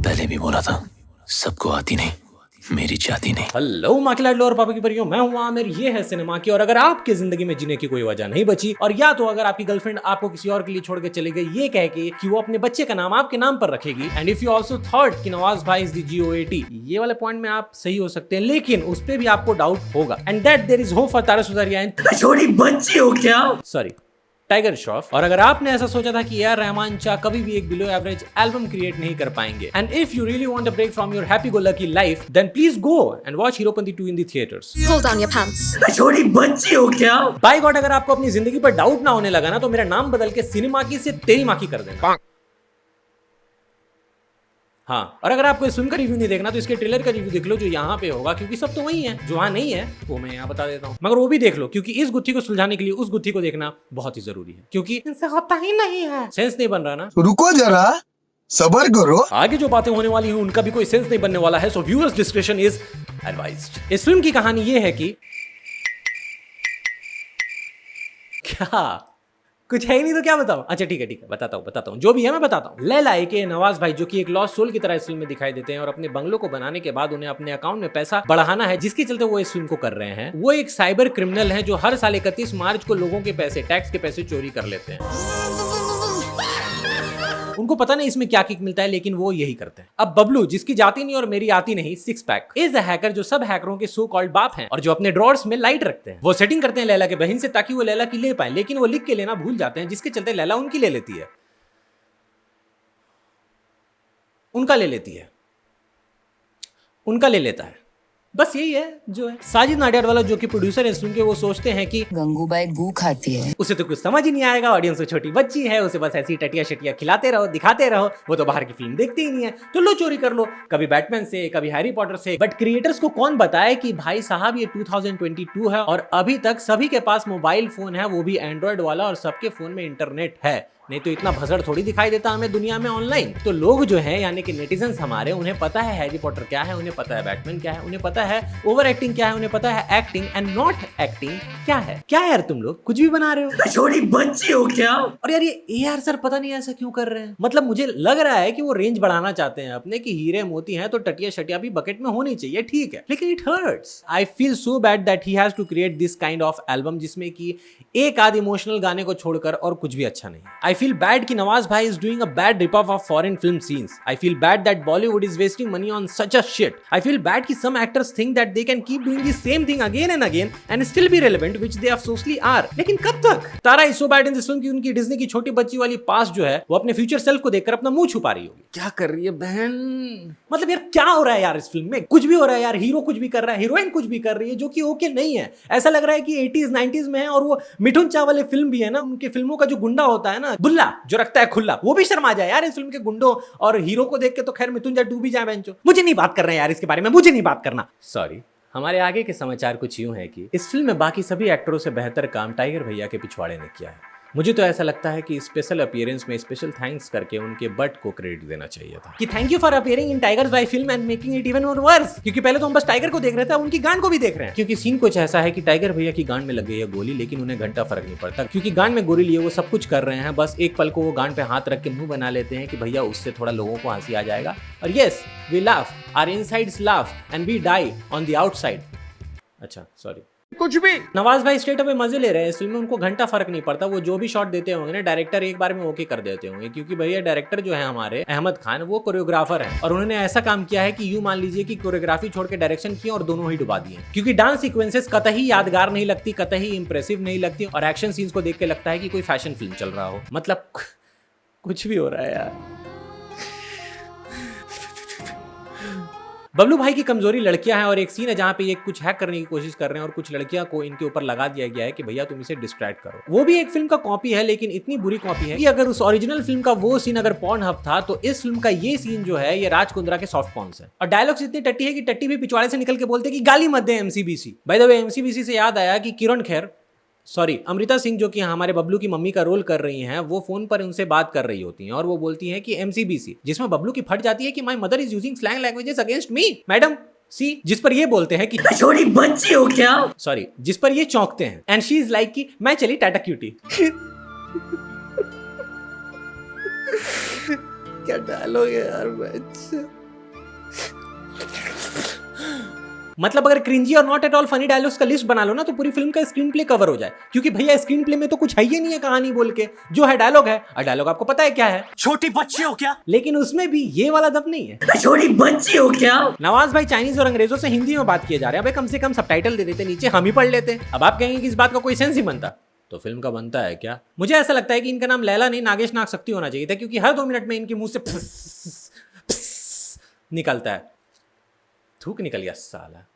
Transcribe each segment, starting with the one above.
पहले भी बोला था, सबको आती नहीं, मेरी जाती नहीं। हेलो माँ के लाडलो और पापा की परियों, मैं हूँ आमिर, ये है सिनेमा की। और अगर आपकी जिंदगी में जीने की कोई वजह नहीं बची, और या तो अगर आपकी गर्लफ्रेंड आपको किसी और के लिए छोड़ के चली गई ये कह के कि वो अपने बच्चे का नाम आपके नाम पर रखेगी, and if you also thought कि नवाज भाई इज द GOAT, ये वाले पॉइंट में आप सही हो सकते हैं, लेकिन उस पर भी आपको डाउट होगा, and that there is hope for Tara Sutaria and छोटी बच्ची हो क्या? सॉरी, टाइगर श्रॉफ। और अगर आपने ऐसा सोचा था कि AR रहमान चाह कभी भी एक बिलो एवरेज एल्बम क्रिएट नहीं कर पाएंगे, and if you really want a break from your happy go lucky life, then please go and watch Heropanti 2 in the theatres. Pull down your pants. छोटी बच्ची हो क्या? बाय गॉड, अगर आपको अपनी जिंदगी पर डाउट ना होने लगा ना, तो मेरा नाम बदल के सिनेमा की से तेरी माँ की कर देना। हाँ, और अगर आपको इस फिल्म का रिव्यू नहीं देखना तो इसके ट्रेलर का रिव्यू देख लो, जो यहाँ पे होगा, क्योंकि सब तो वही है। जो वहाँ नहीं है वो मैं यहाँ बता देता हूँ, मगर वो भी देख लो, क्योंकि इस गुत्थी को सुलझाने के लिए उस गुत्थी को देखना बहुत ही जरूरी है, क्योंकि इनसे होता ही नहीं है। सेंस नहीं बन रहा ना, रुको जरा, सबर करो। आगे जो बातें होने वाली हैं उनका भी कोई सेंस नहीं बनने वाला है, so viewers description is advised. इस फिल्म की कहानी ये है कि क्या कुछ है ही नहीं तो क्या बताऊं? अच्छा ठीक है बताता हूँ जो भी है मैं बताता हूँ। लैला के नवाज भाई, जो कि एक लॉस्ट सोल की तरह इस फिल्म में दिखाई देते हैं, और अपने बंगलों को बनाने के बाद उन्हें अपने अकाउंट में पैसा बढ़ाना है, जिसके चलते वो इस फिल्म को कर रहे हैं। वो एक साइबर क्रिमिनल है जो हर साल 31 मार्च को लोगों के पैसे, टैक्स के पैसे चोरी कर लेते हैं। उनको पता नहीं इसमें क्या किक मिलता है, लेकिन वो यही करते हैं। अब बबलू, जिसकी जाती नहीं और मेरी आती नहीं, 6 पैक, इज अ हैकर जो सब हैकरों के सो कॉल्ड बाप हैं, और जो अपने ड्रॉर्स में लाइट रखते हैं। वो सेटिंग करते हैं लैला के बहन से ताकि वो लैला की ले पाए, लेकिन वो लिख के लेना भूल जाते हैं, जिसके चलते लैला उनकी ले लेती है, उनका ले लेती है, उनका ले लेता है। बस यही है जो है। साजिद नाडियाडवाला, जो कि प्रोड्यूसर है इस फिल्म के, वो सोचते हैं कि गंगूबाई गू खाती है। उसे तो कुछ समझ ही नहीं आएगा, ऑडियंस तो छोटी बच्ची है, उसे बस ऐसी टटिया शटिया खिलाते रहो, दिखाते रहो, वो तो बाहर की फिल्म देखती ही नहीं है, तो लो चोरी कर लो, कभी बैटमैन से, कभी हैरी पॉटर से। बट क्रिएटर्स को कौन बताए कि भाई साहब ये 2022 है और अभी तक सभी के पास मोबाइल फोन है, वो भी एंड्रॉइड वाला, और सबके फोन में इंटरनेट है, नहीं तो इतना भसड़ थोड़ी दिखाई देता हमें दुनिया में ऑनलाइन। तो लोग जो हैं, यानी कि नेटिजन्स हमारे, उन्हें पता है हैरी पॉटर क्या है, उन्हें पता है बैटमैन क्या है, उन्हें पता है ओवर एक्टिंग क्या है, उन्हें पता है एक्टिंग एंड नॉट एक्टिंग क्या है। क्या यार तुम लोग कुछ भी बना रहे हो? छोटी बच्ची हो क्या? और यार ये AR सर पता नहीं ऐसा क्यों कर रहे हैं। मतलब मुझे लग रहा है कि वो रेंज बढ़ाना चाहते हैं अपने, कि हीरे मोती हैं तो टटिया शटिया भी बकेट में होनी चाहिए, ठीक है, लेकिन it hurts. I feel so bad that he has to create this kind of album, जिसमें कि एक आध इमोशनल गाने को छोड़कर और कुछ भी अच्छा नहीं। आई फील बैड कि नवाज भाई is doing a bad rip-off of foreign film scenes. I feel bad that Bollywood is wasting money on such a shit. I feel bad कि some actors think that they can keep doing the same thing again and again and still be relevant, which they absolutely are. लेकिन कब तक? तारा is so bad in this film कि उनकी Disney की छोटी बच्ची वाली पास जो है, वो अपने फ्यूचर सेल्फ को देखकर अपना मुंह छुपा रही होगी। क्या कर रही है बहन? मतलब यार क्या हो रहा है यार इस फिल्म में? कुछ भी हो रहा है यार, हीरो कुछ भी कर रहा है, हीरोइन कुछ भी कर रही है, जो कि ओके नहीं है। ऐसा लग रहा है कि 80s 90s में है, और वो मिठुन चा वाले फिल्म भी है ना, उनके फिल्मों का जो गुंडा होता है ना, बुल्ला जो रखता है खुल्ला, वो भी शर्मा जाए यार इस फिल्म के गुंडों और हीरो को देख के। तो खैर मिथुन जा डूब ही जाए बेंचो, मुझे नहीं बात करना यार इसके बारे में, मुझे नहीं बात करना, सॉरी। हमारे आगे के समाचार कुछ यूं है कि इस फिल्म में बाकी सभी एक्टरों से बेहतर काम टाइगर भैया के पिछवाड़े ने किया है। मुझे तो ऐसा लगता है कि स्पेशल अपीयरेंस में स्पेशल थैंक्स करके उनके बट को क्रेडिट देना चाहिए था, कि thank you for appearing in Tiger's भाई film and making it even more worse. क्योंकि पहले तो हम बस टाइगर को देख रहे थे, उनकी गांड को भी देख रहे हैं। क्योंकि सीन कुछ ऐसा है कि टाइगर भैया की गांड में लग गई है गोली, लेकिन उन्हें घंटा फर्क नहीं पड़ता, क्योंकि गांड में गोली लिए वो सब कुछ कर रहे हैं। बस एक पल को वो गांड पे हाथ रख के मुंह बना लेते हैं कि भैया उससे थोड़ा लोगों को हंसी आ जाएगा, और yes we laugh, our insides laugh and we die on the outside. अच्छा सॉरी, कुछ भी। नवाज भाई स्ट्रेट अवे मजे ले रहे हैं इस फिल्म में, उनको घंटा फर्क नहीं पड़ता। वो जो भी शॉट देते होंगे ना, डायरेक्टर एक बार में ओके कर देते होंगे, क्योंकि भैया डायरेक्टर जो है हमारे अहमद खान, वो कोरियोग्राफर है, और उन्होंने ऐसा काम किया है कि यूं मान लीजिए कि कोरियोग्राफी छोड़ के डायरेक्शन किया और दोनों ही डुबा दिए। क्योंकि डांस सीक्वेंसेस कतई यादगार नहीं लगती, कतई इंप्रेसिव नहीं लगती, और एक्शन सीन्स को देख के लगता है कि कोई फैशन फिल्म चल रहा हो। मतलब कुछ भी हो रहा है यार। बबलू भाई की कमजोरी लड़कियां हैं, और एक सीन है जहां पे ये कुछ हैक करने की कोशिश कर रहे हैं, और कुछ लड़कियां को इनके ऊपर लगा दिया गया है कि भैया तुम इसे डिस्ट्रैक्ट करो। वो भी एक फिल्म का कॉपी है, लेकिन इतनी बुरी कॉपी है कि अगर उस ओरिजिनल फिल्म का वो सीन अगर पॉर्न हब था, तो इस फिल्म का ये सीन जो है, ये राज कुंद्रा के सॉफ्ट पॉर्न है। और डायलॉग्स इतनी टट्टी है कि टट्टी भी पिछवाड़े से निकल के बोलते कि गाली मत दे MCBC। By the way MCBC से याद आया कि किरण खेर, सॉरी अमृता सिंह, जो कि हमारे बबलू की मम्मी का रोल कर रही हैं, वो फोन पर उनसे बात कर रही होती हैं, और वो बोलती हैं कि MCBC, जिसमें बबलू की फट जाती है कि my mother is using slang languages against me madam सी, जिस पर ये बोलते हैं कि छोटी बच्ची हो क्या? सॉरी, जिस पर ये चौंकते हैं, एंड शी इज लाइक कि मैं चली टाटा क्यूटी। क्या डायलॉग है यार बच्चे। मतलब अगर क्रिंजी और not at all funny dialogues का लिस्ट बना लो ना तो पूरी फिल्म का स्क्रीन प्ले कवर हो जाए, क्योंकि भैया स्क्रीन प्ले में तो कुछ है ही नहीं है कहानी बोल के, जो है डायलॉग है, और डायलॉग आपको पता है क्या है, छोटी बच्ची हो क्या? लेकिन उसमें भी ये वाला दम नहीं है। छोटी बच्ची हो क्या? नवाज भाई चाइनीज और अंग्रेजों से हिंदी में बात किए जा रहे हैं, अबे कम से कम सबटाइटल दे देते नीचे, हम ही पढ़ लेते। अब आप कहेंगे कि इस बात का कोई सेंस ही बनता, तो फिल्म का बनता है क्या? मुझे ऐसा लगता है कि इनका नाम लैला नहीं नागेश नाग शक्ति होना चाहिए था, क्योंकि हर 2 मिनट में इनके मुंह से निकलता है। थूक निकल गया साला।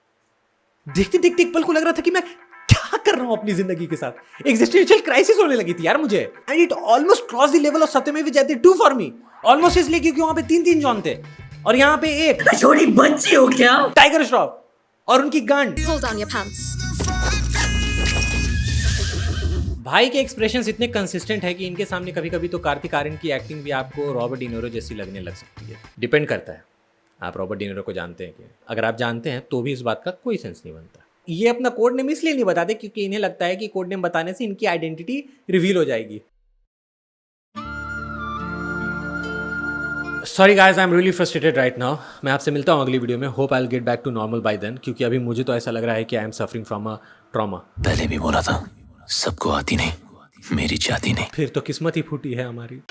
देखते देखते एक पल को लग रहा था कि मैं क्या कर रहा हूं अपनी जिंदगी के साथ। एग्जिस्टेंशियल क्राइसिस होने लगी थी यार मुझे। And it almost cross the level of सत्यमेव जयते 2 फॉर मी। ऑलमोस्ट इसलिए क्योंकि वहां पे 3 जॉन थे और यहाँ पे एक छोटी बच्ची हो क्या? टाइगर श्रॉफ और उनकी gun. Pull down your pants. भाई के एक्सप्रेशंस इतने कंसिस्टेंट है कि इनके सामने कभी कभी तो कार्तिक आर्यन की एक्टिंग भी आपको रॉबर्ट डिनिरो जैसी लगने लग सकती है। डिपेंड करता है आप रॉबर्ट डिनिरो को जानते हैं कि अगर आप जानते हैं तो भी इस बात का कोई सेंस नहीं बनता। ये अपना कोड नेम इसलिए नहीं बताते क्योंकि इन्हें लगता है कि कोड नेम बताने से इनकी आइडेंटिटी रिवील हो जाएगी। Sorry guys, I am really frustrated right now. मैं आपसे मिलता हूँ अगली वीडियो में। Hope I will get back to normal by then, क्योंकि अभी मुझे तो ऐसा लग रहा है कि I am suffering from a trauma. पहले भी बोला था सबको आती नहीं, मेरी जाती नहीं। फिर तो किस्मत ही फूटी है हमारी।